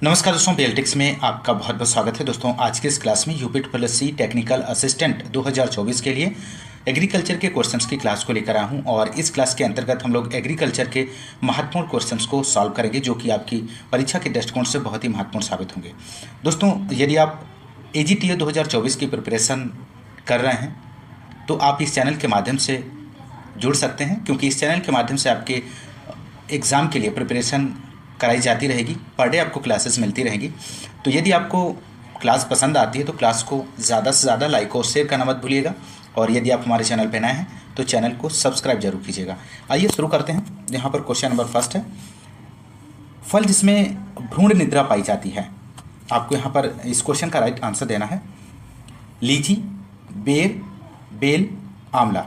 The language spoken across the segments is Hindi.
नमस्कार दोस्तों, पीएलटिक्स में आपका बहुत बहुत स्वागत है। दोस्तों आज के इस क्लास में यूपी टेक्निकल असिस्टेंट 2024 के लिए एग्रीकल्चर के क्वेश्चंस की क्लास को लेकर आया हूं और इस क्लास के अंतर्गत हम लोग एग्रीकल्चर के महत्वपूर्ण क्वेश्चंस को सॉल्व करेंगे जो कि आपकी परीक्षा के दृष्टिकोण से बहुत ही महत्वपूर्ण साबित होंगे। दोस्तों यदि आप AGTA 2024 की प्रिपरेशन कर रहे हैं तो आप इस चैनल के माध्यम से जुड़ सकते हैं, क्योंकि इस चैनल के माध्यम से आपके एग्ज़ाम के लिए प्रिपरेशन कराई जाती रहेगी। पर डे आपको क्लासेस मिलती रहेंगी। तो यदि आपको क्लास पसंद आती है तो क्लास को ज़्यादा से ज़्यादा लाइक और शेयर करना मत भूलिएगा, और यदि आप हमारे चैनल पर नए हैं तो चैनल को सब्सक्राइब जरूर कीजिएगा। आइए शुरू करते हैं। यहाँ पर क्वेश्चन नंबर फर्स्ट है, फल जिसमें भ्रूण निद्रा पाई जाती है। आपको यहाँ पर इस क्वेश्चन का राइट आंसर देना है लीची, बेर, बेल, आंवला।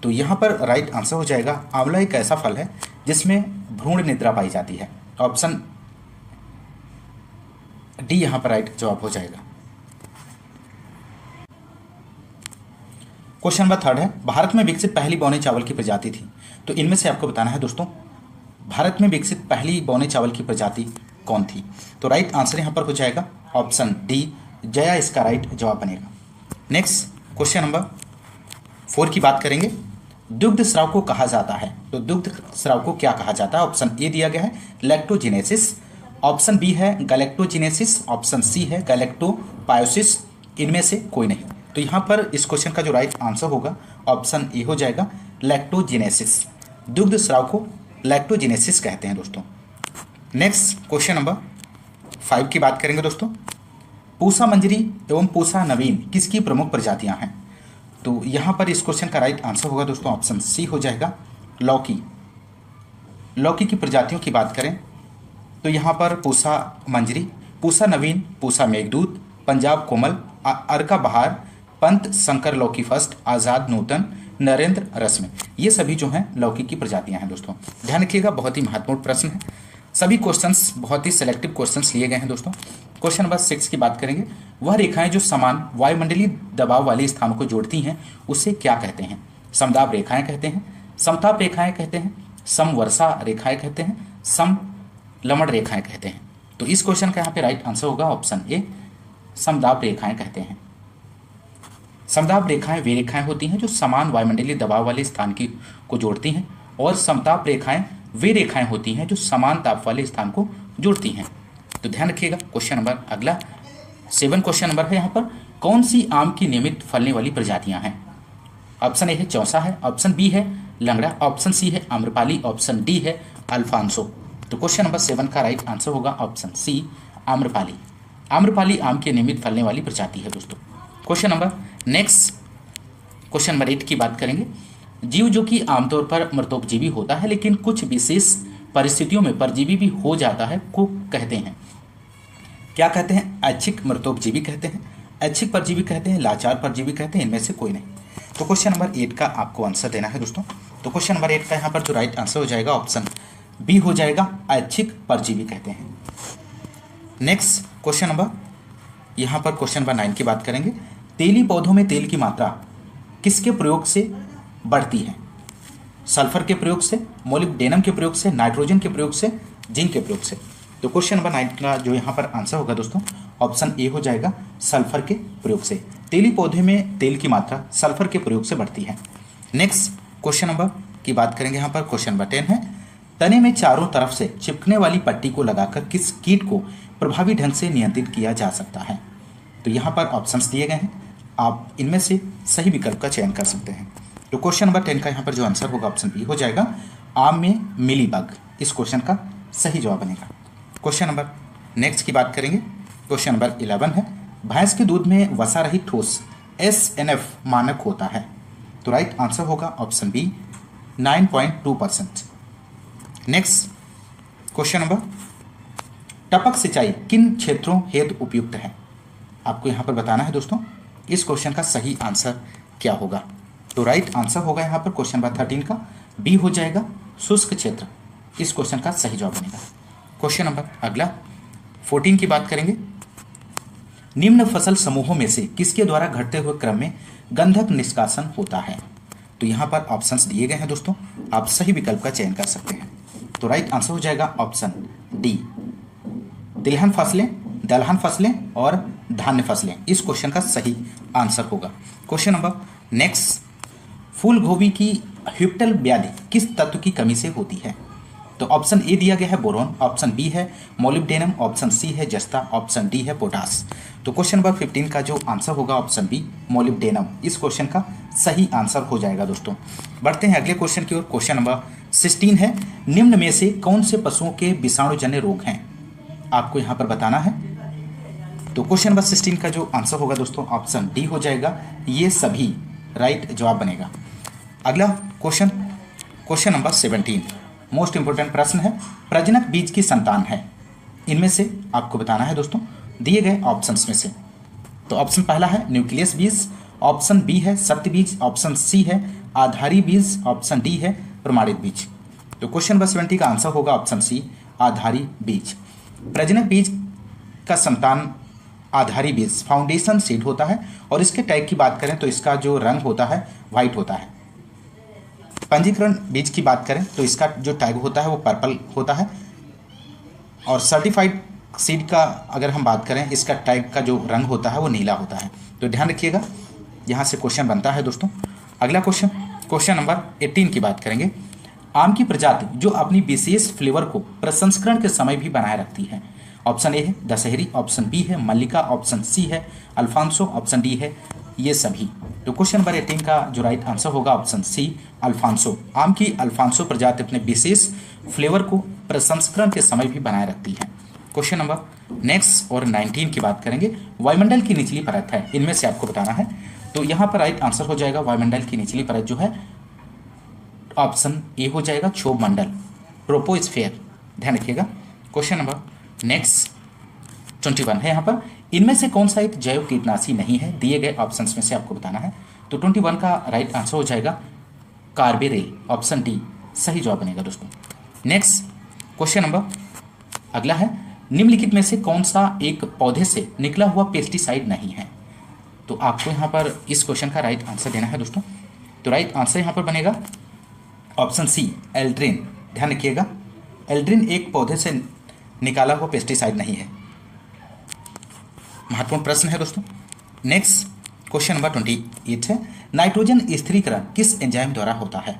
तो यहाँ पर राइट आंसर हो जाएगा आंवला एक ऐसा फल है जिसमें भ्रूण निद्रा पाई जाती है। ऑप्शन डी यहाँ पर राइट जवाब हो जाएगा। क्वेश्चन नंबर थर्ड है, भारत में विकसित पहली बौने चावल की प्रजाति थी। तो इनमें से आपको बताना है दोस्तों, भारत में विकसित पहली बौने चावल की प्रजाति कौन थी। तो राइट आंसर यहाँ पर हो जाएगा ऑप्शन डी, जया इसका राइट जवाब बनेगा। नेक्स्ट क्वेश्चन नंबर 4 की बात करेंगे। दुग्ध स्राव को कहा जाता है, तो दुग्ध स्राव को क्या कहा जाता है। ऑप्शन ए दिया गया है लैक्टोजिनेसिस, ऑप्शन बी है गैलेक्टोजिनेसिस, ऑप्शन सी है गैलेक्टोपायोसिस। इनमें से कोई नहीं। तो यहाँ पर इस क्वेश्चन का जो राइट आंसर होगा ऑप्शन ए हो जाएगा लैक्टोजिनेसिस। दुग्ध स्राव को लैक्टोजिनेसिस कहते हैं दोस्तों। नेक्स्ट क्वेश्चन नंबर 5 की बात करेंगे दोस्तों। पूसा मंजरी एवं पूसा नवीन किसकी प्रमुख प्रजातियां हैं। तो यहाँ पर इस क्वेश्चन का राइट आंसर होगा दोस्तों ऑप्शन सी हो जाएगा लौकी। लौकी की प्रजातियों की बात करें तो यहाँ पर पूसा मंजरी, पूसा नवीन, पूसा मेघदूत, पंजाब कोमल, अर्का बहार, पंत शंकर लौकी फर्स्ट, आज़ाद नूतन, नरेंद्र रश्मि, ये सभी जो हैं लौकी की प्रजातियां हैं दोस्तों। ध्यान रखिएगा, बहुत ही महत्वपूर्ण प्रश्न है। सभी क्वेश्चंस बहुत ही सिलेक्टिव क्वेश्चंस लिए गए हैं दोस्तों। क्वेश्चन नंबर 6 की बात करेंगे। वह रेखाएं जो समान वायुमंडलीय दबाव वाले स्थानों को जोड़ती हैं उसे क्या कहते हैं। समदाब रेखाएं कहते हैं, समताप रेखाएं कहते हैं, समवर्षा रेखाएं कहते हैं, समलमण रेखाएं कहते हैं। तो इस क्वेश्चन का यहाँ पे राइट आंसर होगा ऑप्शन ए, समदाब रेखाएं कहते हैं। समदाब रेखाएं वे रेखाएं होती हैं जो समान वायुमंडलीय दबाव वाले स्थान को जोड़ती हैं, और समताप रेखाएं वे रेखाएं होती हैं जो समान ताप वाले स्थान को जोड़ती हैं। तो ध्यान रखिएगा। क्वेश्चन नंबर अगला 7 क्वेश्चन नंबर है, यहाँ पर कौन सी आम की नियमित फलने वाली प्रजातियां हैं। ऑप्शन ए है चौसा है, ऑप्शन बी है लंगड़ा, ऑप्शन सी है आम्रपाली, ऑप्शन डी है अल्फांसो। तो क्वेश्चन नंबर 7 का राइट आंसर होगा ऑप्शन सी, आम्रपाली। आम्रपाली आम की नियमित फलने वाली प्रजाति है दोस्तों। Question number next question number 8 की बात करेंगे। जीव जो कि आमतौर पर मृतोपजीवी होता है लेकिन कुछ विशेष परिस्थितियों में परजीवी भी हो जाता है को कहते हैं। क्या कहते हैं। ऐच्छिक मृतोपजीवी कहते हैं, ऐच्छिक परजीवी कहते हैं, लाचार परजीवी कहते हैं, इनमें से कोई नहीं। तो क्वेश्चन नंबर 8 का आपको आंसर देना है दोस्तों। तो क्वेश्चन नंबर 8 का यहाँ पर जो राइट आंसर हो जाएगा ऑप्शन बी हो जाएगा, ऐच्छिक परजीवी कहते हैं। नेक्स्ट क्वेश्चन नंबर, यहाँ पर क्वेश्चन नंबर 9 की बात करेंगे। तेली पौधों में तेल की मात्रा किसके प्रयोग से बढ़ती है। सल्फर के प्रयोग से, मोलिब्डेनम के प्रयोग से, नाइट्रोजन के प्रयोग से, जिंक के प्रयोग से। तो क्वेश्चन नंबर 9 का जो यहाँ पर आंसर होगा दोस्तों ऑप्शन ए हो जाएगा, सल्फर के प्रयोग से। तेली पौधे में तेल की मात्रा सल्फर के प्रयोग से बढ़ती है। नेक्स्ट क्वेश्चन नंबर की बात करेंगे। यहाँ पर क्वेश्चन नंबर 10 है, तने में चारों तरफ से चिपकने वाली पट्टी को लगाकर किस कीट को प्रभावी ढंग से नियंत्रित किया जा सकता है। तो यहाँ पर ऑप्शंस दिए गए हैं, आप इनमें से सही विकल्प का चयन कर सकते हैं। तो क्वेश्चन नंबर 10 का यहाँ पर जो आंसर होगा ऑप्शन बी हो जाएगा, आम में मिलीबग। इस क्वेश्चन का सही जवाब बनेगा। क्वेश्चन नंबर नेक्स्ट की बात करेंगे। क्वेश्चन नंबर 11 है, भैंस के दूध में वसा रहित ठोस SNF मानक होता है। तो राइट आंसर होगा option B, 9.2%। Next question number, टपक सिंचाई किन क्षेत्रों हेतु उपयुक्त है। आपको यहाँ पर बताना है दोस्तों इस क्वेश्चन का सही आंसर क्या होगा। तो राइट आंसर होगा यहाँ पर क्वेश्चन नंबर 13 का बी हो जाएगा, शुष्क क्षेत्र। इस क्वेश्चन का सही जवाब बनेगा। क्वेश्चन नंबर अगला 14 की बात करेंगे। निम्न फसल समूहों में से किसके द्वारा घटते हुए क्रम में गंधक निष्कासन होता है। तो यहाँ पर ऑप्शंस दिए गए हैं दोस्तों, आप सही विकल्प का चयन कर सकते हैं। तो राइट आंसर हो जाएगा ऑप्शन डी, तिलहन फसलें, दलहन फसलें और धान्य फसलें इस क्वेश्चन का सही आंसर होगा। क्वेश्चन नंबर नेक्स्ट, फूल गोभी की ह्यूप्टल व्याधि किस तत्व की कमी से होती है? तो ऑप्शन ए दिया गया है बोरोन, ऑप्शन बी है मोलिब्डेनम, ऑप्शन सी है जस्ता, ऑप्शन डी है पोटास। तो क्वेश्चन नंबर 15 का जो आंसर होगा ऑप्शन बी मोलिब्डेनम इस क्वेश्चन का सही आंसर हो जाएगा दोस्तों। बढ़ते हैं अगले क्वेश्चन की ओर। क्वेश्चन नंबर 16 है, निम्न में से कौन से पशुओं के विषाणुजन्य रोग हैं? आपको यहाँ पर बताना है। तो क्वेश्चन नंबर 16 का जो आंसर होगा दोस्तों ऑप्शन डी हो जाएगा, ये सभी राइट जवाब बनेगा। अगला question, question number 17 most important प्रश्न है, प्रजनक बीज की संतान है, इनमें से आपको बताना है दोस्तों दिए गए ऑप्शंस में से। तो ऑप्शन पहला है न्यूक्लियस बीज, ऑप्शन बी है सत्य बीज, ऑप्शन सी है आधारी बीज, ऑप्शन डी है प्रमाणित बीज। तो क्वेश्चन नंबर 20 का आंसर होगा ऑप्शन सी आधारी बीज। प्रजनक बीज का संतान आधारी बीज फाउंडेशन सीड होता है और इसके टैग की बात करें तो इसका जो रंग होता है व्हाइट होता है। पंजीकरण बीज की बात करें तो इसका जो टैग होता है वो पर्पल होता है और सर्टिफाइड सीड का अगर हम बात करें इसका टैग का जो रंग होता है वो नीला होता है। तो ध्यान रखिएगा, यहाँ से क्वेश्चन बनता है दोस्तों। अगला क्वेश्चन, क्वेश्चन नंबर 18 की बात करेंगे, आम की प्रजाति जो अपनी विशेष फ्लेवर को प्रसंस्करण के समय भी बनाए रखती है। ऑप्शन ए है दशहरी, ऑप्शन बी है मल्लिका, ऑप्शन सी है अल्फांसो, ऑप्शन डी है ये सभी। तो क्वेश्चन नंबर 18 का जो राइट आंसर होगा ऑप्शन सी अल्फांसो। आम की अल्फांसो प्रजाति अपने विशेष फ्लेवर को प्रसंस्करण के समय भी बनाए रखती है। क्वेश्चन नंबर नेक्स्ट और 19 की बात करेंगे, वायुमंडल की निचली परत है, इनमें से आपको बताना है। तो यहाँ पर राइट आंसर हो जाएगा वायुमंडल की निचली परत जो है ऑप्शन ए हो जाएगा क्षोभ मंडल, ट्रोपोस्फेयर, ध्यान रखिएगा। क्वेश्चन नंबर नेक्स्ट 21 है यहाँ पर, इनमें से कौन सा एक जैव कीटनाशी नहीं है? दिए गए ऑप्शंस में से आपको बताना है। तो 21 का राइट आंसर हो जाएगा कार्बेरेल, ऑप्शन डी सही जवाब बनेगा दोस्तों। नेक्स्ट क्वेश्चन नंबर अगला है, निम्नलिखित में से कौन सा एक पौधे से निकला हुआ पेस्टिसाइड नहीं है? तो आपको यहाँ पर इस क्वेश्चन का राइट आंसर देना है दोस्तों। तो राइट आंसर यहाँ पर बनेगा ऑप्शन सी एल्ड्रिन, ध्यान रखिएगा एल्ड्रिन एक पौधे से निकाला हुआ पेस्टिसाइड नहीं है। महत्वपूर्ण प्रश्न है दोस्तों। नेक्स्ट क्वेश्चन नंबर 28 है, नाइट्रोजन स्थिरीकरण किस एंजाइम द्वारा होता है?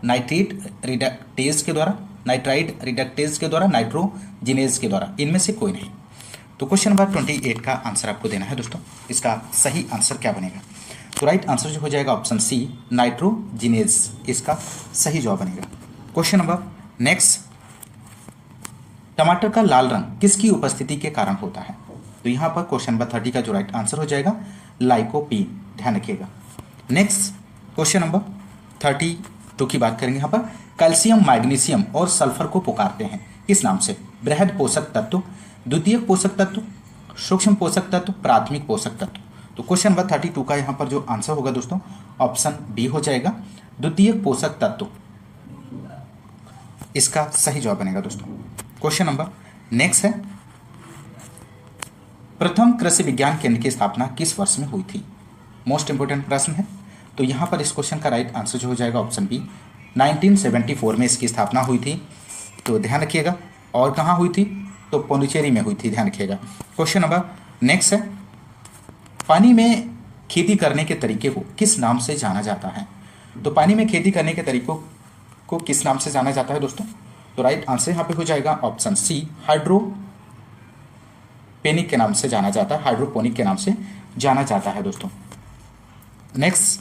नाइट्रेट रिडक्टेज के द्वारा, नाइट्राइड रिडक्टेज के द्वारा, नाइट्रोजिनेज के द्वारा, इनमें से कोई नहीं। तो क्वेश्चन नंबर 28 का आंसर आपको देना है दोस्तों। इसका सही आंसर क्या बनेगा? तो राइट आंसर जो हो जाएगा ऑप्शन सी नाइट्रोजिनेज, इसका सही जवाब बनेगा। क्वेश्चन नंबर नेक्स्ट, टमाटर का लाल रंग किसकी उपस्थिति के कारण होता है? तो यहाँ पर क्वेश्चन नंबर 30 का जो राइट आंसर हो जाएगा लाइकोपीन, ध्यान रखिएगा। नेक्स्ट क्वेश्चन नंबर 32 की बात करेंगे। यहाँ पर कैल्शियम, मैग्नीशियम और सल्फर को पुकारते हैं किस नाम से? बृहद पोषक तत्व, द्वितीयक पोषक तत्व, सूक्ष्म पोषक तत्व, प्राथमिक पोषक तत्व। तो क्वेश्चन नंबर 32 का यहाँ पर जो आंसर होगा दोस्तों ऑप्शन बी हो जाएगा द्वितीयक पोषक तत्व, इसका सही जवाब बनेगा दोस्तों। क्वेश्चन नंबर नेक्स्ट है, प्रथम कृषि विज्ञान केंद्र की स्थापना किस वर्ष में हुई थी? मोस्ट इंपोर्टेंट प्रश्न है। तो यहाँ पर इस क्वेश्चन का राइट आंसर जो हो जाएगा ऑप्शन बी 1974 में इसकी स्थापना हुई थी। तो ध्यान रखिएगा, और कहाँ हुई थी? तो पौंडीचेरी में हुई थी, ध्यान रखिएगा। क्वेश्चन नंबर नेक्स्ट है, पानी में खेती करने के तरीके को किस नाम से जाना जाता है? तो पानी में खेती करने के तरीकों को किस नाम से जाना जाता है दोस्तों? तो राइट आंसर यहाँ पे हो जाएगा ऑप्शन सी हाइड्रोपोनिक के नाम से जाना जाता है, हाइड्रोपोनिक के नाम से जाना जाता है दोस्तों। नेक्स्ट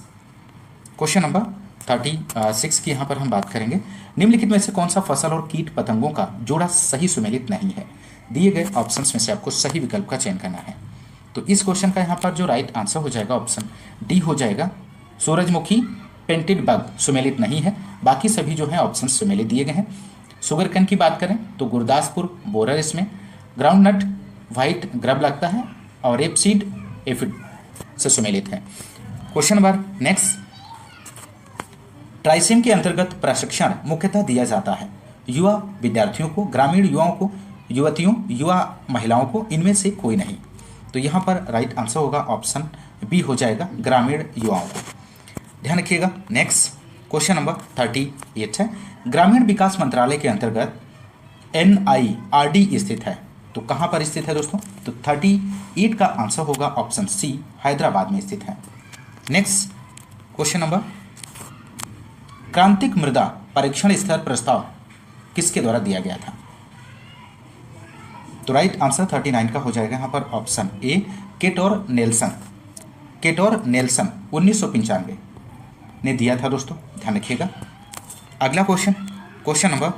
क्वेश्चन नंबर 36 की यहाँ पर हम बात करेंगे, निम्नलिखित में से कौन सा फसल और कीट पतंगों का जोड़ा सही सुमेलित नहीं है? दिए गए ऑप्शंस में से आपको सही विकल्प का चयन करना है। तो इस क्वेश्चन का यहाँ पर जो राइट आंसर हो जाएगा ऑप्शन डी हो जाएगा सूरजमुखी पेंटेड बग सुमेलित नहीं है, बाकी सभी जो है ऑप्शन सुमेलित दिए गए हैं। शुगर कैन की बात करें तो गुरदासपुर बोरर इसमें, ग्राउंड नट व्हाइट ग्रब लगता है और रेपसीड एफिड से सुमेलित है। क्वेश्चन नंबर नेक्स्ट, ट्राइसेम के अंतर्गत प्रशिक्षण मुख्यतः दिया जाता है युवा विद्यार्थियों को, ग्रामीण युवाओं को, युवतियों, युवा महिलाओं को, इनमें से कोई नहीं। तो यहाँ पर राइट आंसर होगा ऑप्शन बी हो जाएगा ग्रामीण युवाओं को, ध्यान रखिएगा। नेक्स्ट क्वेश्चन नंबर 38 है, ग्रामीण विकास मंत्रालय के अंतर्गत NIRD स्थित है, तो कहाँ पर स्थित है दोस्तों? तो 38 का आंसर होगा ऑप्शन सी, हैदराबाद में स्थित है। नेक्स्ट क्वेश्चन नंबर, क्रांतिक मृदा परीक्षण स्तर प्रस्ताव किसके द्वारा दिया गया था? तो राइट आंसर 39 का हो जाएगा यहाँ पर ऑप्शन ए, केटोर नेल्सन। केटोर नेल्सन 1995 ने दिया था दोस्तों, ध्यान रखिएगा। अगला क्वेश्चन, क्वेश्चन नंबर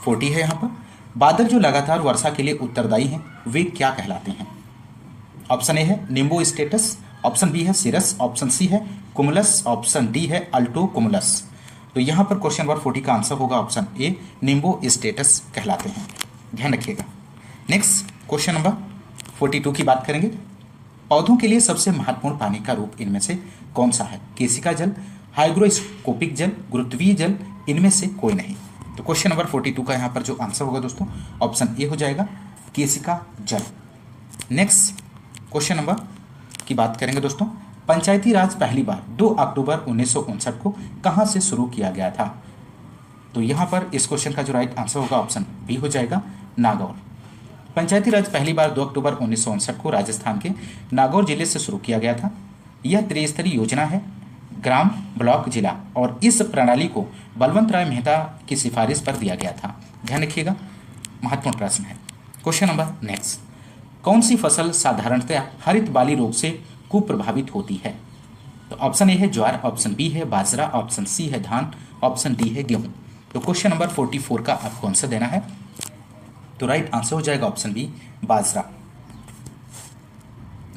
40 है यहाँ पर, बादल जो लगातार वर्षा के लिए उत्तरदायी हैं वे क्या कहलाते हैं? ऑप्शन ए है निम्बो स्टेटस, ऑप्शन बी है सिरस, ऑप्शन सी है कुमुलस, ऑप्शन डी है अल्टो कुमुलस। तो यहाँ पर क्वेश्चन नंबर 40 का आंसर होगा ऑप्शन ए, निम्बो स्टेटस कहलाते हैं, ध्यान रखिएगा। नेक्स्ट क्वेश्चन नंबर 42 की बात करेंगे। पौधों के लिए सबसे महत्वपूर्ण पानी का रूप इनमें से कौन सा है? केशिका जल, हाइग्रोस्कोपिक जल, गुरुत्वीय जल, इनमें से कोई नहीं। तो क्वेश्चन नंबर 42 का यहाँ पर जो आंसर होगा दोस्तों ऑप्शन ए हो जाएगा, केशिका जल। नेक्स्ट क्वेश्चन नंबर की बात करेंगे दोस्तों, पंचायती राज पहली बार 2 अक्टूबर 1959 को कहाँ से शुरू किया गया था? तो यहाँ पर इस क्वेश्चन का जो राइट आंसर होगा ऑप्शन बी हो जाएगा, नागौर। पंचायती राज पहली बार 2 अक्टूबर 1959 को राजस्थान के नागौर जिले से शुरू किया गया था। यह त्रिस्तरीय योजना है, ग्राम, ब्लॉक, जिला, और इस प्रणाली को बलवंत राय मेहता की सिफारिश पर दिया गया था, ध्यान रखिएगा, महत्वपूर्ण प्रश्न है। क्वेश्चन नंबर नेक्स्ट, कौन सी फसल साधारणतया हरित बाली रोग से कुप्रभावित होती है? तो ऑप्शन ए है ज्वार, ऑप्शन बी है बाजरा, ऑप्शन सी है धान, ऑप्शन डी है गेहूं। तो क्वेश्चन नंबर 44 का आपको आंसर देना है, तो राइट आंसर हो जाएगा ऑप्शन बी, बाजरा।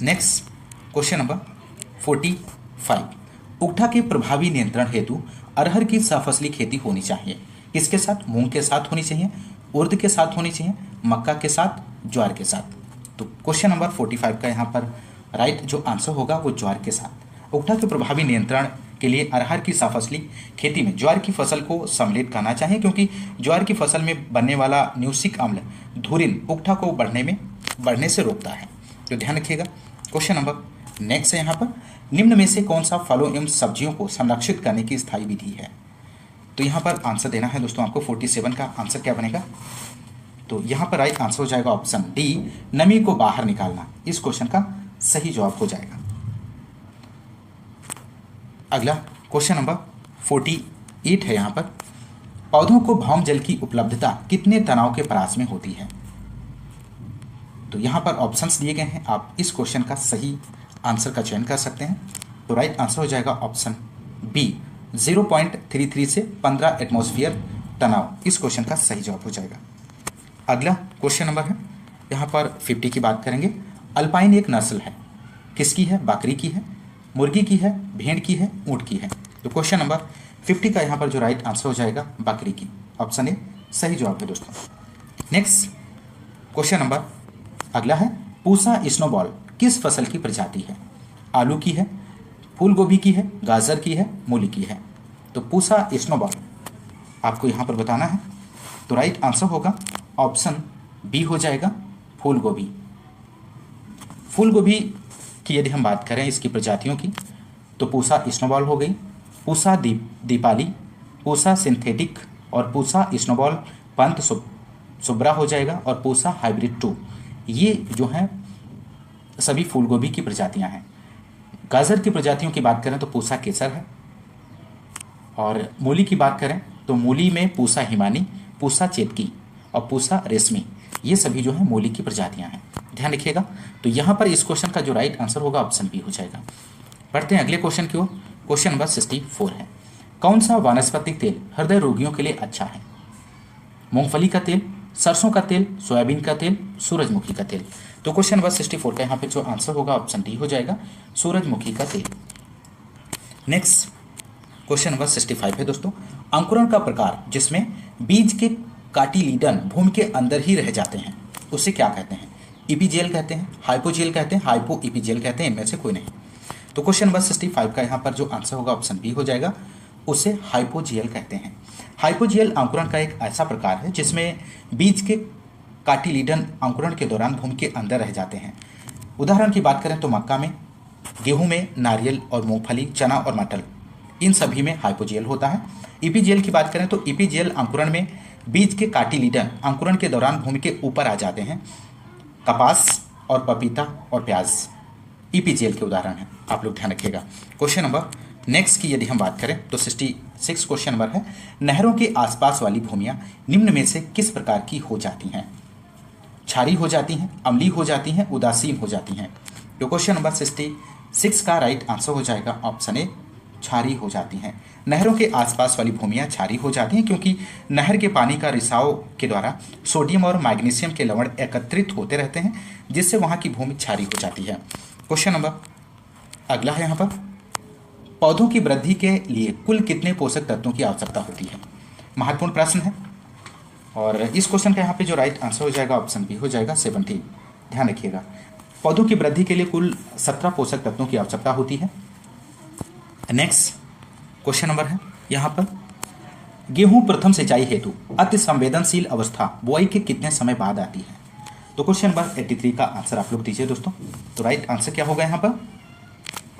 नेक्स्ट क्वेश्चन नंबर 45, उकठा के प्रभावी नियंत्रण हेतु अरहर की सफसली खेती होनी चाहिए, किसके साथ? मूंग के साथ होनी चाहिए, उर्द के साथ होनी चाहिए, मक्का के साथ, ज्वार के साथ। तो क्वेश्चन नंबर 45 का यहाँ पर राइट जो आंसर होगा वो ज्वार के साथ। उकठा के प्रभावी नियंत्रण के लिए अरहर की सफसली खेती में ज्वार की फसल को सम्मिलित करना चाहिए, क्योंकि ज्वार की फसल में बनने वाला न्यूसिक अम्ल धुरिन उकठा को बढ़ने से रोकता है, तो ध्यान रखिएगा। क्वेश्चन नंबर नेक्स्ट है यहाँ पर, निम्न में से कौन सा फलों एवं सब्जियों को संरक्षित करने की स्थायी विधि है? तो यहाँ पर आंसर देना है दोस्तों आपको। 47 का आंसर क्या बनेगा? तो यहाँ पर राइट आंसर हो जाएगा ऑप्शन डी, नमी को बाहर निकालना, इस क्वेश्चन का सही जवाब हो जाएगा। अगला क्वेश्चन नंबर 48 है यहाँ पर, पौधों को भौम जल की उपलब्धता कितने तनाव के परास में होती है? तो यहाँ पर ऑप्शंस दिए गए हैं, आप इस क्वेश्चन का सही आंसर का चयन कर सकते हैं। तो राइट आंसर हो जाएगा ऑप्शन बी, 0.33 से 15 एटमॉस्फेयर तनाव, इस क्वेश्चन का सही जवाब हो जाएगा। अगला क्वेश्चन नंबर है यहाँ पर 50 की बात करेंगे। अल्पाइन एक नस्ल है, किसकी है? बकरी की है, मुर्गी की है, भेड़ की है, ऊँट की है। तो क्वेश्चन नंबर 50 का यहाँ पर जो राइट आंसर हो जाएगा बकरी की, ऑप्शन ए सही जवाब है दोस्तों। नेक्स्ट क्वेश्चन नंबर अगला है, पूसा स्नोबॉल किस फसल की प्रजाति है? आलू की है, फूल गोभी की है, गाजर की है, मूली की है। तो पूसा स्नोबॉल आपको यहाँ पर बताना है, तो राइट आंसर होगा ऑप्शन बी हो जाएगा, फूल गोभी। फूल गोभी की यदि हम बात करें इसकी प्रजातियों की, तो पूसा स्नोबॉल हो गई, पूसा दीपाली, पूसा सिंथेटिक, और पूसा स्नोबॉल पंत सुब्रा हो जाएगा, और पूसा हाइब्रिड 2, ये जो हैं सभी फूल गोभी की प्रजातियां हैं। गाजर की प्रजातियों की बात करें तो पूसा केसर है, और मूली की बात करें तो मूली में पूसा हिमानी, पूसा चेतकी और पूसा रेशमी, ये सभी जो है मूली की प्रजातियां हैं, ध्यान रखिएगा। तो यहाँ पर इस क्वेश्चन का जो राइट आंसर होगा ऑप्शन बी हो जाएगा। बढ़ते हैं अगले क्वेश्चन की ओर। क्वेश्चन नंबर 64 है, कौन सा वानस्पतिक तेल हृदय रोगियों के लिए अच्छा है? मूंगफली का तेल, सरसों का तेल, सोयाबीन का तेल, सूरजमुखी का तेल। तो क्वेश्चन नंबर 64 का यहाँ पे जो आंसर होगा ऑप्शन डी हो जाएगा, सूरजमुखी का तेल। नेक्स्ट क्वेश्चन नंबर 65 है दोस्तों, अंकुरण का प्रकार जिसमें बीज के काटिलीडन भूमि के अंदर ही रह जाते हैं उसे क्या कहते हैं? इपीजेल कहते हैं, हाइपोजेल कहते हैं, हाइपो इपीजेल कहते हैं, इनमें से कोई नहीं। तो क्वेश्चन नंबर 65 का यहाँ पर जो आंसर होगा ऑप्शन बी हो जाएगा, उसे हाइपोजेल कहते हैं। हाइपोजेल अंकुरण का एक ऐसा प्रकार है जिसमें बीज के काटिलीडन अंकुरण के दौरान भूमि के अंदर रह जाते हैं। उदाहरण की बात करें तो मक्का में, गेहूं में, नारियल और मूंगफली, चना और मटर, इन सभी में हाइपोजेल होता है। इपीजेल की बात करें तो इपीजेल अंकुरण में बीज के काटिलीडन अंकुरण के दौरान भूमि के ऊपर आ जाते हैं। कपास और पपीता और प्याज ईपीजीएल के उदाहरण हैं, आप लोग ध्यान रखिएगा। क्वेश्चन नंबर नेक्स्ट की यदि हम बात करें तो 66 क्वेश्चन नंबर है, नहरों के आसपास वाली भूमियां निम्न में से किस प्रकार की हो जाती हैं? क्षारीय हो जाती हैं, अम्लीय हो जाती हैं, उदासीन हो जाती हैं। तो क्वेश्चन नंबर 66 का राइट आंसर हो जाएगा ऑप्शन ए, क्षारीय हो जाती हैं। नहरों के आसपास वाली भूमियां क्षारीय हो जाती हैं क्योंकि नहर के पानी का रिसाव के द्वारा सोडियम और मैग्नीशियम के लवण एकत्रित होते रहते हैं, जिससे वहां की भूमि क्षारीय हो जाती है। क्वेश्चन नंबर अगला है यहाँ पर, पौधों की वृद्धि के लिए कुल कितने पोषक तत्वों की आवश्यकता होती है? महत्वपूर्ण प्रश्न है और इस क्वेश्चन का यहाँ पे जो राइट आंसर हो जाएगा ऑप्शन बी हो जाएगा 70। ध्यान रखिएगा, पौधों की वृद्धि के लिए कुल 17 पोषक तत्वों की आवश्यकता होती है। नेक्स्ट क्वेश्चन नंबर है यहाँ पर, गेहूं प्रथम सिंचाई हेतु अति संवेदनशील अवस्था बुआई के कितने समय बाद आती है? तो क्वेश्चन नंबर 83 का आंसर आप लोग दीजिए दोस्तों। तो राइट आंसर क्या होगा यहाँ पर?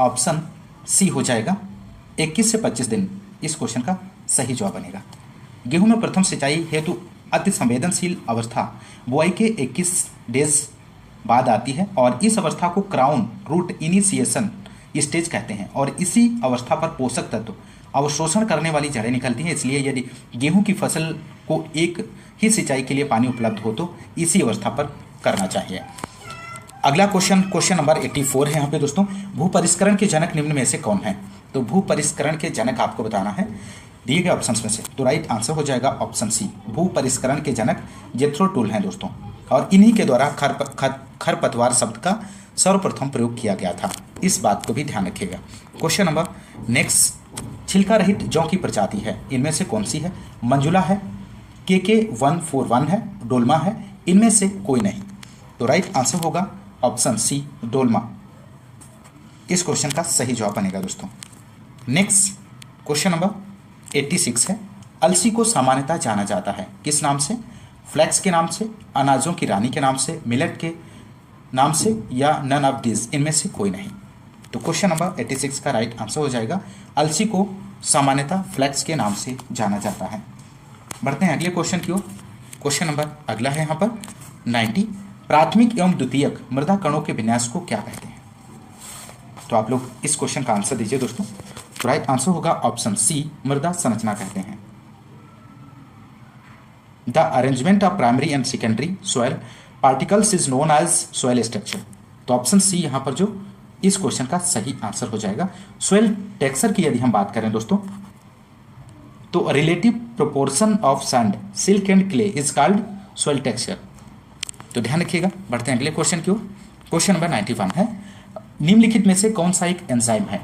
ऑप्शन सी हो जाएगा 21 से 25 दिन इस क्वेश्चन का सही जवाब बनेगा। गेहूं में प्रथम सिंचाई हेतु अति संवेदनशील अवस्था बुआई के 21 डेज बाद आती है और इस अवस्था को क्राउन रूट इनिशिएशन स्टेज कहते हैं और इसी अवस्था पर पोषक तत्व अवशोषण करने वाली जड़ें निकलती हैं। इसलिए यदि गेहूं की फसल को एक ही सिंचाई के लिए पानी उपलब्ध हो तो इसी अवस्था पर करना चाहिए। अगला क्वेश्चन नंबर 84 है यहाँ पे दोस्तों, भू परिष्करण के जनक निम्न में से कौन है? तो भू परिष्करण के जनक आपको बताना है दिए गए ऑप्शंस में से। तो राइट आंसर हो जाएगा ऑप्शन सी, भू परिष्करण के जनक जेथरो टूल हैं दोस्तों और इन्हीं के द्वारा खरपतवार शब्द का सर्वप्रथम प्रयोग किया गया था, इस बात को भी ध्यान रखिएगा। क्वेश्चन नंबर नेक्स्ट, छिलका रहित जौ की प्रजाति है, इनमें से कौन सी है? मंजुला है, KK 141 है, डोलमा है, इनमें से कोई नहीं। तो राइट आंसर होगा ऑप्शन सी, डोलमा इस क्वेश्चन का सही जवाब बनेगा दोस्तों। नेक्स्ट क्वेश्चन नंबर 86 है, अलसी को सामान्यतः जाना जाता है किस नाम से? फ्लैक्स के नाम से, अनाजों की रानी के नाम से, मिलेट के नाम से या नन ऑफ दिस, इनमें से कोई नहीं। तो क्वेश्चन नंबर 86 का राइट आंसर हो जाएगा, अलसी को सामान्यतः फ्लैक्स के नाम से जाना जाता है। बढ़ते हैं अगले क्वेश्चन की ओर। क्वेश्चन नंबर अगला है यहाँ पर 90, प्राथमिक एवं द्वितीयक मृदा कणों के विन्यास को क्या कहते हैं? तो आप लोग इस क्वेश्चन का आंसर दीजिए दोस्तों। तो राइट आंसर होगा ऑप्शन सी, मृदा संरचना कहते हैं। The arrangement of primary and secondary soil particles is known as soil structure. तो ऑप्शन सी यहाँ पर जो इस क्वेश्चन का सही आंसर हो जाएगा। सॉइल टेक्सचर की यदि हम बात करें दोस्तों तो relative proportion of sand, silk and clay is called soil texture. तो ध्यान रखिएगा। बढ़ते हैं अगले क्वेश्चन की ओर। क्वेश्चन नंबर 91 है, निम्नलिखित में से कौन सा एक एंजाइम है?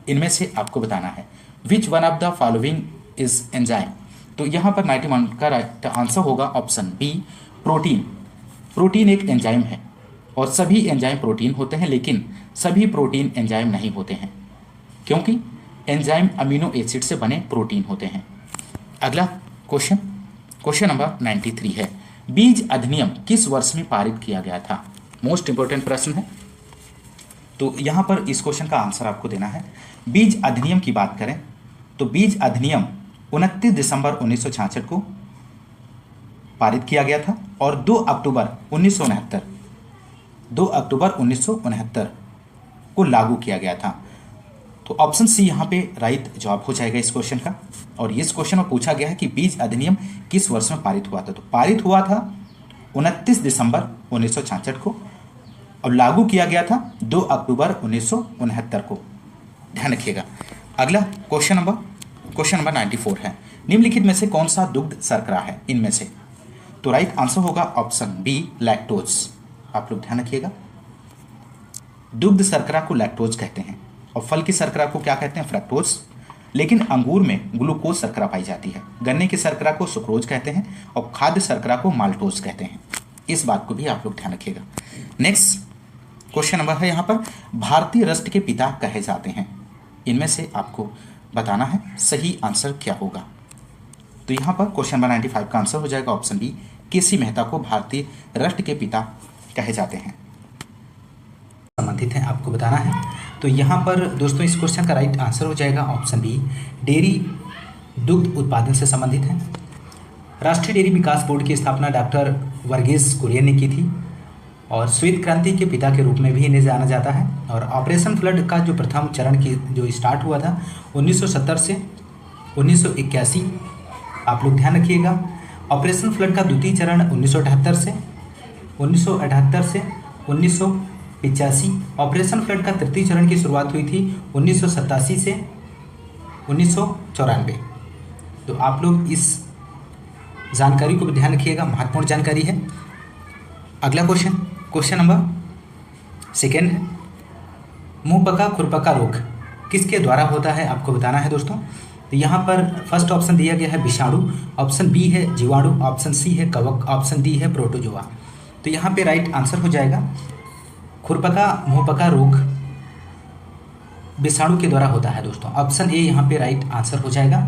इनमें से आपको बताना है which one of the following is enzyme. तो यहाँ पर 91 का राइट आंसर होगा ऑप्शन बी, प्रोटीन। प्रोटीन एक एंजाइम है और सभी एंजाइम प्रोटीन होते हैं, लेकिन सभी प्रोटीन एंजाइम नहीं होते हैं क्योंकि एंजाइम अमीनो एसिड से बने प्रोटीन होते हैं। अगला क्वेश्चन नंबर 93 है, बीज अधिनियम किस वर्ष में पारित किया गया था? मोस्ट इंपोर्टेंट प्रश्न है। तो यहाँ पर इस क्वेश्चन का आंसर आपको देना है। बीज अधिनियम की बात करें तो बीज अधिनियम 29 दिसंबर 1966 को पारित किया गया था और 2 अक्टूबर 1969 को लागू किया गया था। तो ऑप्शन सी यहाँ पे राइट जवाब हो जाएगा इस क्वेश्चन का। और इस क्वेश्चन में पूछा गया है कि बीज अधिनियम किस वर्ष में पारित हुआ था? तो पारित हुआ था 29 दिसंबर 1966 को और लागू किया गया था 2 अक्टूबर 1969 को। ध्यान रखिएगा। अगला क्वेश्चन नंबर 94 है, निम्नलिखित में से कौन सा दुग्ध शर्करा है इनमें से? तो राइट आंसर होगा ऑप्शन बी, लैक्टोज। आप लोग ध्यान रखिएगा। दुग्ध शर्करा को लैक्टोज कहते हैं और फल की शर्करा को क्या कहते हैं? फ्रक्टोज। लेकिन अंगूर में ग्लूकोज शर्करा पाई जाती है। गन्ने की शर्करा को सुक्रोज कहते हैं और खाद्य शर्करा को माल्टोज कहते हैं। इस बात को भी आप लोग ध्यान रखिएगा। नेक्स्ट क्वेश्चन नंबर है यहाँ पर, भारतीय राष्ट्र के पिता कहे जाते हैं, इनमें से आपको बताना है सही आंसर क्या होगा। तो यहाँ पर क्वेश्चन नंबर 95 का आंसर हो जाएगा ऑप्शन बी, केसी मेहता को भारतीय राष्ट्र के पिता कहे जाते हैं। संबंधित है आपको बताना है। तो यहाँ पर दोस्तों इस क्वेश्चन का राइट आंसर हो जाएगा ऑप्शन बी, डेयरी दुग्ध उत्पादन से संबंधित है। राष्ट्रीय डेयरी विकास बोर्ड की स्थापना डॉक्टर वर्गीस कुरियन ने की थी और श्वेत क्रांति के पिता के रूप में भी इन्हें जाना जाता है। और ऑपरेशन फ्लड का जो प्रथम चरण की जो स्टार्ट हुआ था 1970 से 1981, आप लोग ध्यान रखिएगा। ऑपरेशन फ्लड का द्वितीय चरण 1978 से 1985। ऑपरेशन फ्लड का तृतीय चरण की शुरुआत हुई थी 1987 से 1994। तो आप लोग इस जानकारी को भी ध्यान रखिएगा, महत्वपूर्ण जानकारी है। अगला क्वेश्चन नंबर सेकेंड है, मुंह पका खुरपका रोग किसके द्वारा होता है, आपको बताना है दोस्तों। तो यहाँ पर फर्स्ट ऑप्शन दिया गया है विषाणु, ऑप्शन बी है जीवाणु, ऑप्शन सी है कवक, ऑप्शन डी है प्रोटोजोआ। तो यहाँ पे राइट आंसर हो जाएगा खुरपका मुंहपका रोग विषाणु के द्वारा होता है दोस्तों। ऑप्शन ए यहाँ पे राइट आंसर हो जाएगा।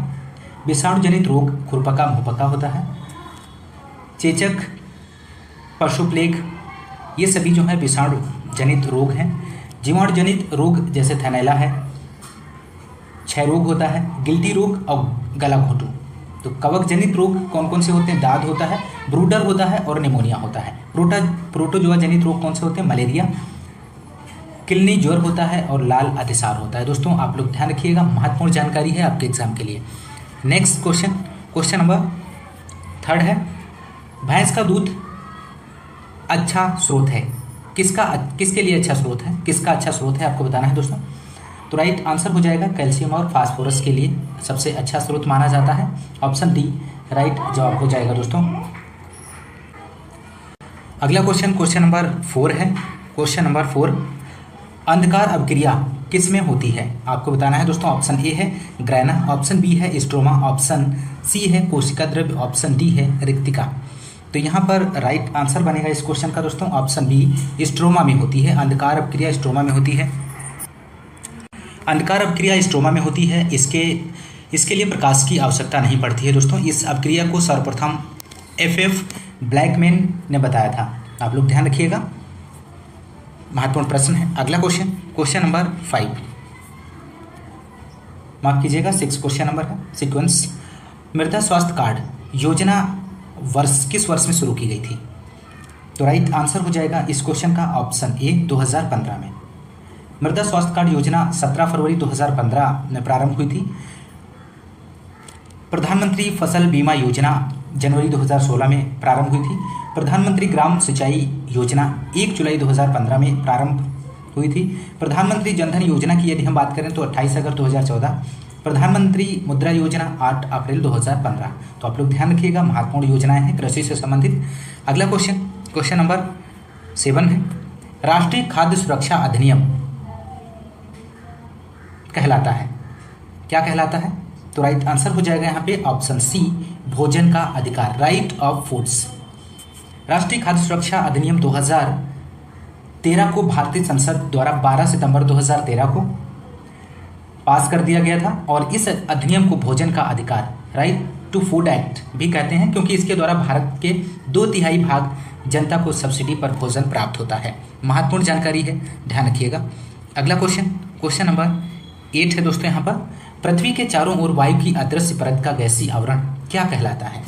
विषाणु जनित रोग खुरपका मुंहपका होता है। चेचक, पशु प्लेग, ये सभी जो है विषाणु जनित रोग हैं। जीवाणु जनित रोग जैसे थैलेला है, क्षय रोग होता है, गिल्टी रोग और गला घोटू। तो कवक जनित रोग कौन कौन से होते हैं, दाद होता है, ब्रूडर होता है और निमोनिया होता है। प्रोटोजोआ जनित रोग कौन से होते हैं, मलेरिया, किलनी ज्वर होता है और लाल अतिसार होता है। दोस्तों आप लोग ध्यान रखिएगा, महत्वपूर्ण जानकारी है आपके एग्जाम के लिए। नेक्स्ट क्वेश्चन नंबर थर्ड है, भैंस का दूध अच्छा स्रोत है, किसके लिए अच्छा स्रोत है, किसका अच्छा स्रोत है, आपको बताना है दोस्तों। तो राइट आंसर हो जाएगा कैल्शियम और फास्फोरस के लिए सबसे अच्छा स्रोत माना जाता है। ऑप्शन डी राइट जवाब हो जाएगा दोस्तों। अगला क्वेश्चन नंबर 4 है। क्वेश्चन नंबर 4, अंधकार अभिक्रिया किस में होती है, आपको बताना है दोस्तों। ऑप्शन ए है ग्रैना, ऑप्शन बी है स्ट्रोमा, ऑप्शन सी है कोशिका द्रव्य, ऑप्शन डी है रिक्तिका। तो यहाँ पर राइट आंसर बनेगा इस क्वेश्चन का दोस्तों ऑप्शन बी, स्ट्रोमा में होती है। अंधकार अभिक्रिया स्ट्रोमा में होती है। अंधकार अभिक्रिया स्ट्रोमा में होती है। इसके लिए प्रकाश की आवश्यकता नहीं पड़ती है दोस्तों। इस अभिक्रिया को सर्वप्रथम FF ब्लैकमैन ने बताया था, आप लोग ध्यान रखिएगा, महत्वपूर्ण प्रश्न है। अगला क्वेश्चन नंबर 5, माफ कीजिएगा 6 क्वेश्चन नंबर है। सीक्वेंस, मृदा स्वास्थ्य कार्ड योजना किस वर्ष में शुरू की गई थी। तो राइट आंसर हो जाएगा इस क्वेश्चन का ऑप्शन ए 2015 में। मृदा स्वास्थ्य कार्ड योजना 17 फरवरी 2015 में प्रारंभ हुई थी। प्रधानमंत्री फसल बीमा योजना जनवरी 2016 में प्रारंभ हुई थी। प्रधानमंत्री ग्राम सिंचाई योजना 1 जुलाई 2015 में प्रारंभ हुई थी। प्रधानमंत्री जनधन योजना की यदि हम बात करें तो 28 अगस्त 2014। प्रधानमंत्री मुद्रा योजना 8 अप्रैल 2015। तो आप लोग ध्यान रखिएगा, महत्वपूर्ण योजनाएं हैं कृषि से संबंधित। अगला क्वेश्चन नंबर 7 है, राष्ट्रीय खाद्य सुरक्षा अधिनियम कहलाता है, क्या कहलाता है। तो राइट आंसर हो जाएगा यहाँ पे ऑप्शन सी, भोजन का अधिकार, राइट ऑफ फूड्स। राष्ट्रीय खाद्य सुरक्षा अधिनियम 2013 को भारतीय संसद द्वारा 12 सितंबर 2013 को पास कर दिया गया था। और इस अधिनियम को भोजन का अधिकार, राइट टू फूड एक्ट भी कहते हैं, क्योंकि इसके द्वारा भारत के 2/3 भाग जनता को सब्सिडी पर भोजन प्राप्त होता है। महत्वपूर्ण जानकारी है, ध्यान रखिएगा। अगला क्वेश्चन नंबर 8 है दोस्तों। यहाँ पर पृथ्वी के चारों ओर वायु की अदृश्य परत का गैसीय आवरण क्या कहलाता है।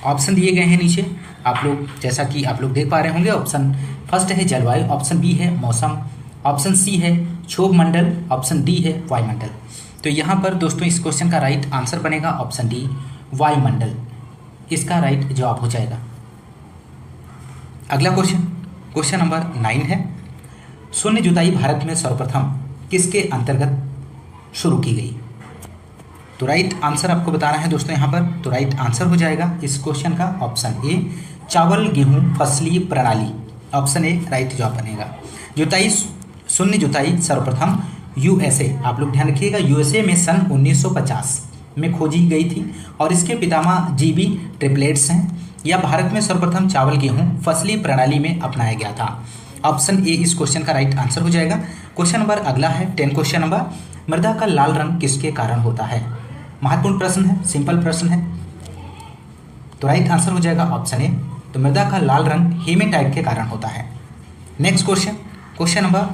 ऑप्शन दिए गए हैं नीचे, आप लोग जैसा कि आप लोग देख पा रहे होंगे। ऑप्शन फर्स्ट है जलवायु, ऑप्शन बी है मौसम, ऑप्शन सी है क्षोभ मंडल, ऑप्शन डी है वायुमंडल। तो यहाँ पर दोस्तों इस क्वेश्चन का राइट आंसर बनेगा ऑप्शन डी, वायुमंडल, इसका राइट जवाब हो जाएगा। अगला क्वेश्चन नंबर 9 है, शून्य जुताई भारत में सर्वप्रथम किसके अंतर्गत शुरू की गई। तो राइट आंसर आपको बताना है दोस्तों यहाँ पर। तो राइट आंसर हो जाएगा इस क्वेश्चन का ऑप्शन ए, चावल गेहूं फसली प्रणाली, ऑप्शन ए राइट जवाब बनेगा। शून्य जुताई सर्वप्रथम USA, आप लोग ध्यान रखिएगा, USA में सन 1950 में खोजी गई थी और इसके पितामह GB ट्रिपलेट्स हैं। यह भारत में सर्वप्रथम चावल गेहूं फसली प्रणाली में अपनाया गया था। ऑप्शन ए इस क्वेश्चन का राइट आंसर हो जाएगा। क्वेश्चन नंबर अगला है 10 क्वेश्चन नंबर, मृदा का लाल रंग किसके कारण होता है। महत्वपूर्ण प्रश्न है, सिंपल प्रश्न है। तो राइट आंसर हो जाएगा ऑप्शन ए, तो मृदा का लाल रंग हेमेटाइट के कारण होता है। नेक्स्ट क्वेश्चन नंबर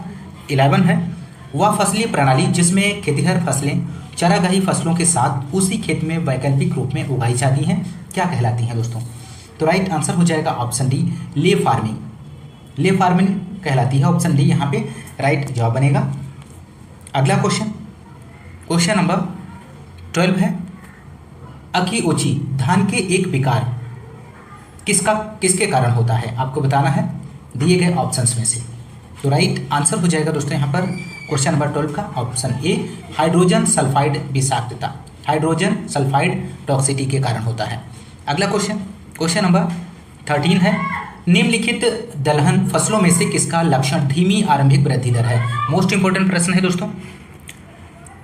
11 है, वह फसलीय प्रणाली जिसमें खेतिहर फसलें चारागाही फसलों के साथ उसी खेत में वैकल्पिक रूप में उगाई जाती हैं क्या कहलाती हैं दोस्तों। तो राइट आंसर हो जाएगा option D, ley farming, ley farming कहलाती है। ऑप्शन डी यहाँ पे राइट जवाब बनेगा। अगला क्वेश्चन, क्वेश्चन नंबर 12 है, अकिओची धान के एक विकार किसके कारण होता है, आपको बताना है दिए गए ऑप्शंस में से। तो राइट आंसर हो जाएगा दोस्तों यहाँ पर क्वेश्चन नंबर 12 का ऑप्शन ए, हाइड्रोजन सल्फाइड विषाक्तता, हाइड्रोजन सल्फाइड टॉक्सिटी के कारण होता है। अगला क्वेश्चन, क्वेश्चन नंबर 13 है, निम्नलिखित दलहन फसलों में से किसका लक्षण धीमी आरंभिक वृद्धि दर है। मोस्ट इंपोर्टेंट प्रश्न है दोस्तों।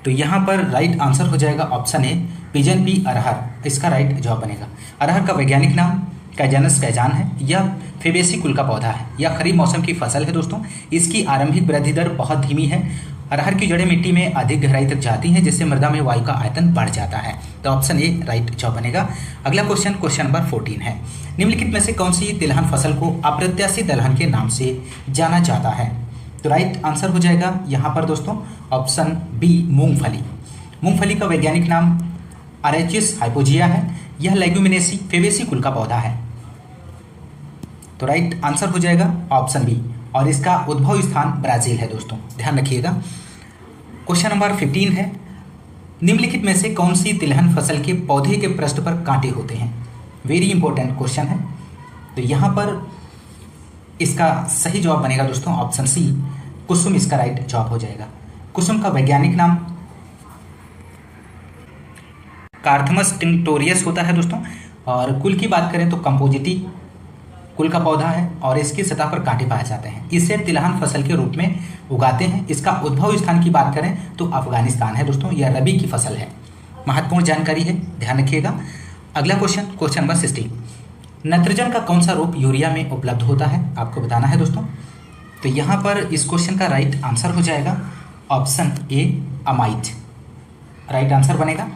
तो यहाँ पर राइट आंसर हो जाएगा ऑप्शन ए, पिजन बी अरहर, इसका राइट जवाब बनेगा। अरहर का वैज्ञानिक नाम कैजानस कैजान है, यह फेबेसी कुल का पौधा है, यह खरीफ मौसम की फसल है दोस्तों। इसकी आरंभिक वृद्धि दर बहुत धीमी है। अरहर की जड़ें मिट्टी में अधिक गहराई तक जाती हैं, जिससे मृदा में वायु का आयतन बढ़ जाता है। तो ऑप्शन ए राइट जवाब बनेगा। अगला क्वेश्चन, क्वेश्चन नंबर 14 है, निम्नलिखित में से कौन सी तिलहन फसल को अप्रत्याशित दलहन के नाम से जाना जाता है। तो राइट आंसर हो जाएगा यहाँ पर दोस्तों ऑप्शन बी, मूंगफली। मूंगफली का वैज्ञानिक नाम अरेचिस हाइपोजिया है, यह लेग्यूमिनेसी फेबेसी कुल का पौधा है। तो राइट आंसर हो जाएगा ऑप्शन बी, और इसका उद्भव स्थान ब्राजील है दोस्तों, ध्यान रखिएगा। क्वेश्चन नंबर 15 है, निम्नलिखित में से कौन सी तिलहन फसल के पौधे के पृष्ठ पर कांटे होते हैं। वेरी इंपॉर्टेंट क्वेश्चन है। तो यहाँ पर इसका सही जवाब बनेगा दोस्तों ऑप्शन सी, कुसुम, इसका राइट जवाब हो जाएगा। कुसुम का वैज्ञानिक नाम कार्थमस टिंक्टोरियस होता है दोस्तों, और कुल की बात करें तो कंपोजिटी कुल का पौधा है, और इसकी सतह पर कांटे पाए जाते हैं। इसे तिलहन फसल के रूप में उगाते हैं। इसका उद्भव स्थान की बात करें तो अफगानिस्तान है दोस्तों, यह रबी की फसल है। महत्वपूर्ण जानकारी है, ध्यान रखिएगा। अगला क्वेश्चन, क्वेश्चन नंबर 16, नाइट्रोजन का कौन सा रूप यूरिया में उपलब्ध होता है, आपको बताना है दोस्तों। तो यहाँ पर इस क्वेश्चन का राइट आंसर हो जाएगा option A, amide, right answer बनेगा।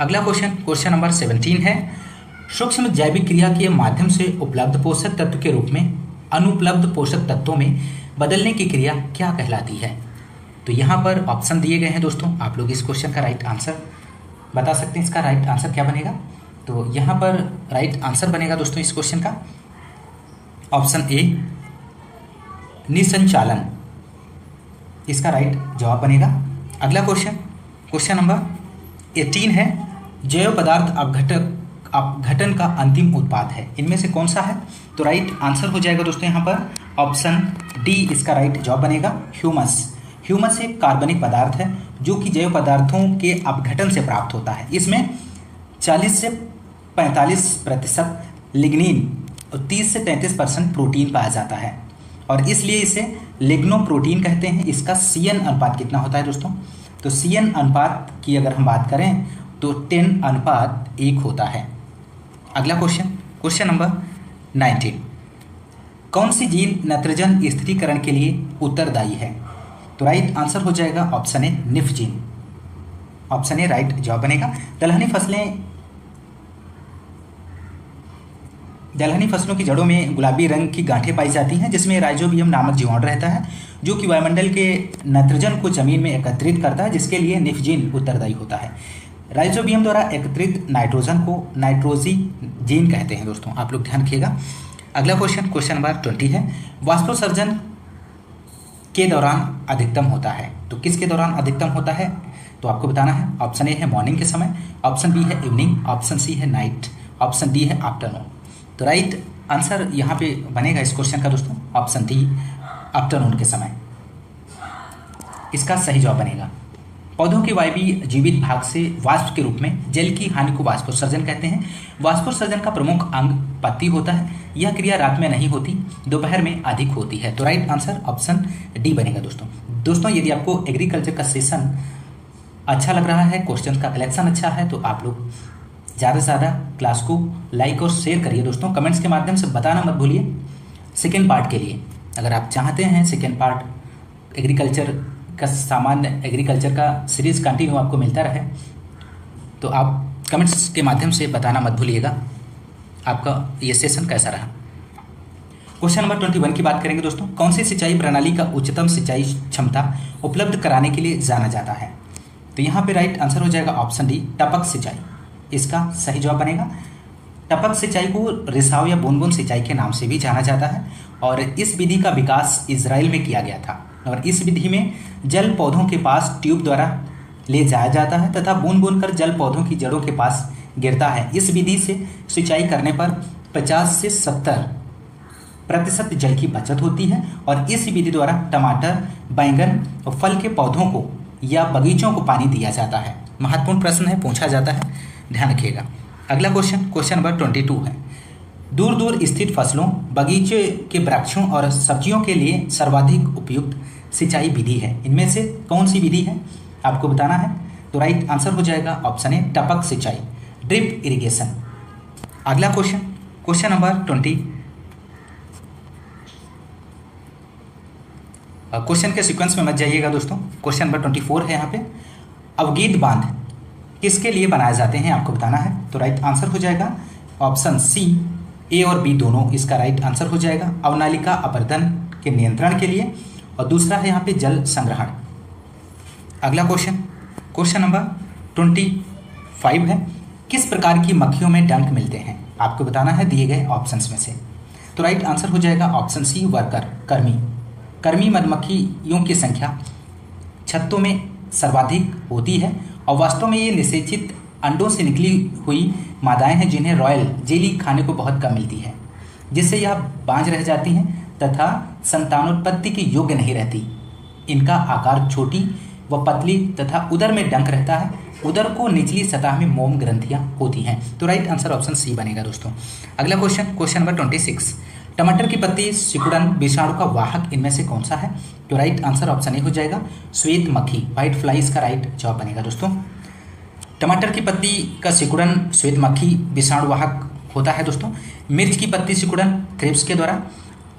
अगला क्वेश्चन, क्वेश्चन नंबर 17 है, सूक्ष्म जैविक क्रिया के माध्यम से उपलब्ध पोषक तत्व के रूप में अनुपलब्ध पोषक तत्वों में बदलने की क्रिया क्या कहलाती है। तो यहाँ पर ऑप्शन दिए गए हैं दोस्तों, आप लोग इस क्वेश्चन का राइट आंसर बता सकते हैं। इसका राइट आंसर क्या बनेगा। तो यहाँ पर राइट आंसर बनेगा दोस्तों इस क्वेश्चन का ऑप्शन ए, निसंचालन, इसका राइट जवाब बनेगा। अगला क्वेश्चन, क्वेश्चन नंबर 18 है, जैव पदार्थ अपघटन का अंतिम उत्पाद है, इनमें से कौन सा है। तो राइट आंसर हो जाएगा दोस्तों यहाँ पर ऑप्शन डी, इसका राइट जवाब बनेगा, ह्यूमस। ह्यूमस एक कार्बनिक पदार्थ है जो कि जैव पदार्थों के अपघटन से प्राप्त होता है। इसमें 40 से 45% लिग्निन और 30 से 33% प्रोटीन पाया जाता है, और इसलिए इसे लिग्नोप्रोटीन कहते हैं। इसका CN अनुपात कितना होता है दोस्तों। तो CN अनुपात की अगर हम बात करें तो 10:1 होता है। अगला क्वेश्चन, क्वेश्चन नंबर 19, कौन सी जीन नाइट्रोजन स्थिरीकरण के लिए उत्तरदायी है। तो राइट आंसर हो जाएगा option A, nif gene, option A right जवाब बनेगा। दलहनी फसलों की जड़ों में गुलाबी रंग की गांठें पाई जाती हैं, जिसमें राइजोबियम नामक जीवाणु रहता है, जो कि वायुमंडल के नाइट्रोजन को जमीन में एकत्रित करता है, जिसके लिए निफ जीन उत्तरदायी होता है। राइजोबियम द्वारा एकत्रित नाइट्रोजन को नाइट्रोजीन कहते हैं दोस्तों, आप लोग ध्यान रखिएगा। अगला क्वेश्चन, क्वेश्चन नंबर 20 है, वाष्पोत्सर्जन के दौरान अधिकतम होता है। तो किसके दौरान अधिकतम होता है, तो आपको बताना है। ऑप्शन ए है मॉर्निंग के समय, ऑप्शन बी है इवनिंग, ऑप्शन सी है नाइट, ऑप्शन डी है आफ्टरनून। तो राइट आंसर यहाँ पे बनेगा इस क्वेश्चन का दोस्तों ऑप्शन डी, आफ्टरनून के समय, इसका सही जवाब बनेगा। पौधों के वायवीय जीवित भाग से वाष्प के रूप में जल की हानि को वाष्पोत्सर्जन कहते हैं। वाष्पोत्सर्जन का प्रमुख अंग पत्ती होता है। यह क्रिया रात में नहीं होती, दोपहर में अधिक होती है। तो राइट आंसर ऑप्शन डी बनेगा दोस्तों। यदि आपको एग्रीकल्चर का सेशन अच्छा लग रहा है, क्वेश्चन का कलेक्शन अच्छा है, तो आप लोग ज़्यादा से ज़्यादा क्लास को लाइक और शेयर करिए दोस्तों। कमेंट्स के माध्यम से बताना मत भूलिए सेकेंड पार्ट के लिए। अगर आप चाहते हैं सेकेंड पार्ट एग्रीकल्चर का सामान्य एग्रीकल्चर का सीरीज कंटिन्यू आपको मिलता रहे, तो आप कमेंट्स के माध्यम से बताना मत भूलिएगा आपका ये सेशन कैसा रहा। क्वेश्चन नंबर 21 की बात करेंगे दोस्तों, कौन सी सिंचाई प्रणाली का उच्चतम सिंचाई क्षमता उपलब्ध कराने के लिए जाना जाता है। तो यहाँ पे राइट आंसर हो जाएगा ऑप्शन डी, टपक सिंचाई, इसका सही जवाब बनेगा। टपक सिंचाई को रिसाव या बूंद बूंद सिंचाई के नाम से भी जाना जाता है और इस विधि का विकास इजराइल में किया गया था और इस विधि में जल पौधों के पास ट्यूब द्वारा ले जाया जाता है तथा बूंद बूंद कर जल पौधों की जड़ों के पास गिरता है। इस विधि से सिंचाई करने पर 50 से 70% जल की बचत होती है और इस विधि द्वारा टमाटर, बैंगन और फल के पौधों को या बगीचों को पानी दिया जाता है। महत्वपूर्ण प्रश्न है, पूछा जाता है, ध्यान रखिएगा। अगला क्वेश्चन नंबर 22 है। दूर दूर स्थित फसलों, बगीचे के वृक्षों और सब्जियों के लिए सर्वाधिक उपयुक्त सिंचाई विधि है। इनमें से कौन सी विधि है आपको बताना है। तो राइट आंसर हो जाएगा ऑप्शन ए, टपक सिंचाई, ड्रिप इरिगेशन। अगला क्वेश्चन नंबर 20। क्वेश्चन के सीक्वेंस में मत जाइएगा दोस्तों। क्वेश्चन नंबर 24 है यहाँ पे। अवगीत बांध किसके लिए बनाए जाते हैं आपको बताना है। तो राइट आंसर हो जाएगा ऑप्शन सी, ए और बी दोनों इसका राइट आंसर हो जाएगा। अवनालिका अपर्दन के नियंत्रण के लिए और दूसरा है यहाँ पे जल संग्रहण। अगला क्वेश्चन नंबर 25 है। किस प्रकार की मक्खियों में डंक मिलते हैं आपको बताना है दिए गए ऑप्शंस में से। तो राइट आंसर हो जाएगा ऑप्शन सी, वर्कर, कर्मी मधुमक्खियों की संख्या छत्तों में सर्वाधिक होती है और वास्तव में ये निषेचित अंडों से निकली हुई मादाएं हैं जिन्हें रॉयल जेली खाने को बहुत कम मिलती है, जिससे यह बांझ रह जाती हैं तथा संतानोत्पत्ति के योग्य नहीं रहती। इनका आकार छोटी व पतली तथा उदर में डंक रहता है। उदर को निचली सतह में मोम ग्रंथियां होती हैं। तो राइट आंसर ऑप्शन सी बनेगा दोस्तों। अगला क्वेश्चन नंबर 26। टमाटर की पत्ती, सिकुड़न, विषाणु का वाहक इनमें से कौन सा है। तो राइट आंसर ऑप्शन ए हो जाएगा, श्वेत मक्खी, व्हाइट फ्लाई इसका राइट जवाब बनेगा दोस्तों। टमाटर की पत्ती का सिकुड़न श्वेत मक्खी विषाणु वाहक होता है दोस्तों। मिर्च की पत्ती सिकुड़न थ्रिप्स के द्वारा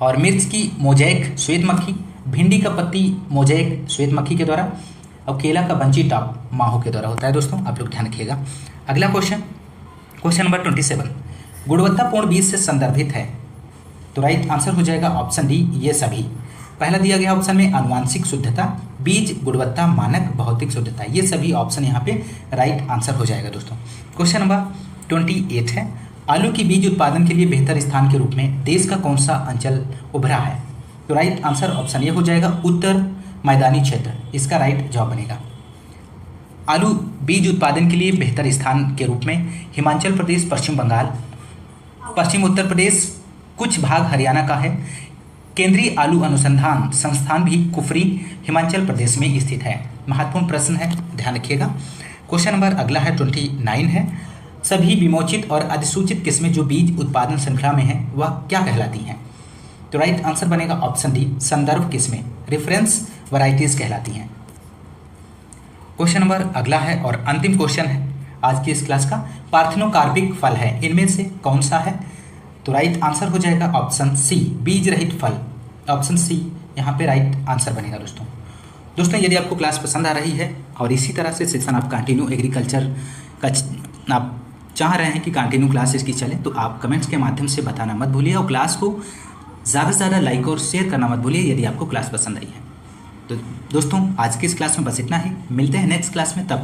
और मिर्च की मोजैक श्वेत मक्खी, भिंडी का पत्ती मोजैक श्वेत मक्खी के द्वारा और केला का बंची टॉप माहो के द्वारा होता है दोस्तों। आप लोग ध्यान रखिएगा। अगला क्वेश्चन नंबर 27। गुणवत्तापूर्ण बीज से संदर्भित है। तो राइट आंसर हो जाएगा ऑप्शन डी, ये सभी। पहला दिया गया ऑप्शन में आनुवांशिक शुद्धता, बीज गुणवत्ता, मानक, भौतिक शुद्धता, ये सभी ऑप्शन यहाँ पे राइट आंसर हो जाएगा दोस्तों। क्वेश्चन नंबर 28 है। आलू की बीज उत्पादन के लिए बेहतर स्थान के रूप में देश का कौन सा अंचल उभरा है। तो राइट आंसर ऑप्शन ये हो जाएगा, उत्तर मैदानी क्षेत्र, इसका राइट जवाब बनेगा। आलू बीज उत्पादन के लिए बेहतर स्थान के रूप में हिमाचल प्रदेश, पश्चिम बंगाल, पश्चिम उत्तर प्रदेश, कुछ भाग हरियाणा का है। केंद्रीय आलू अनुसंधान संस्थान भी कुफरी, हिमाचल प्रदेश में स्थित है। महत्वपूर्ण प्रश्न है, ध्यान रखिएगा। क्वेश्चन नंबर अगला है 29 है। सभी विमोचित और अधिसूचित किस्में जो बीज उत्पादन श्रृंखला में है वह क्या कहलाती हैं। तो राइट आंसर बनेगा ऑप्शन डी, संदर्भ किस्में, रेफरेंस वैरायटीज कहलाती हैं। क्वेश्चन नंबर अगला है और अंतिम क्वेश्चन है आज की इस क्लास का। पार्थेनोकार्पिक फल है, इनमें से कौन सा है। तो राइट आंसर हो जाएगा ऑप्शन सी, बीज रहित फल, ऑप्शन सी यहाँ पे राइट आंसर बनेगा दोस्तों। यदि आपको क्लास पसंद आ रही है और इसी तरह से सेक्शन आप कंटिन्यू एग्रीकल्चर का आप चाह रहे हैं कि कंटिन्यू क्लास इसकी चले, तो आप कमेंट्स के माध्यम से बताना मत भूलिए और क्लास को ज़्यादा से ज़्यादा लाइक और शेयर करना मत भूलिए यदि आपको क्लास पसंद आई है। तो दोस्तों आज की इस क्लास में बस इतना ही। मिलते हैं नेक्स्ट क्लास में, तब तक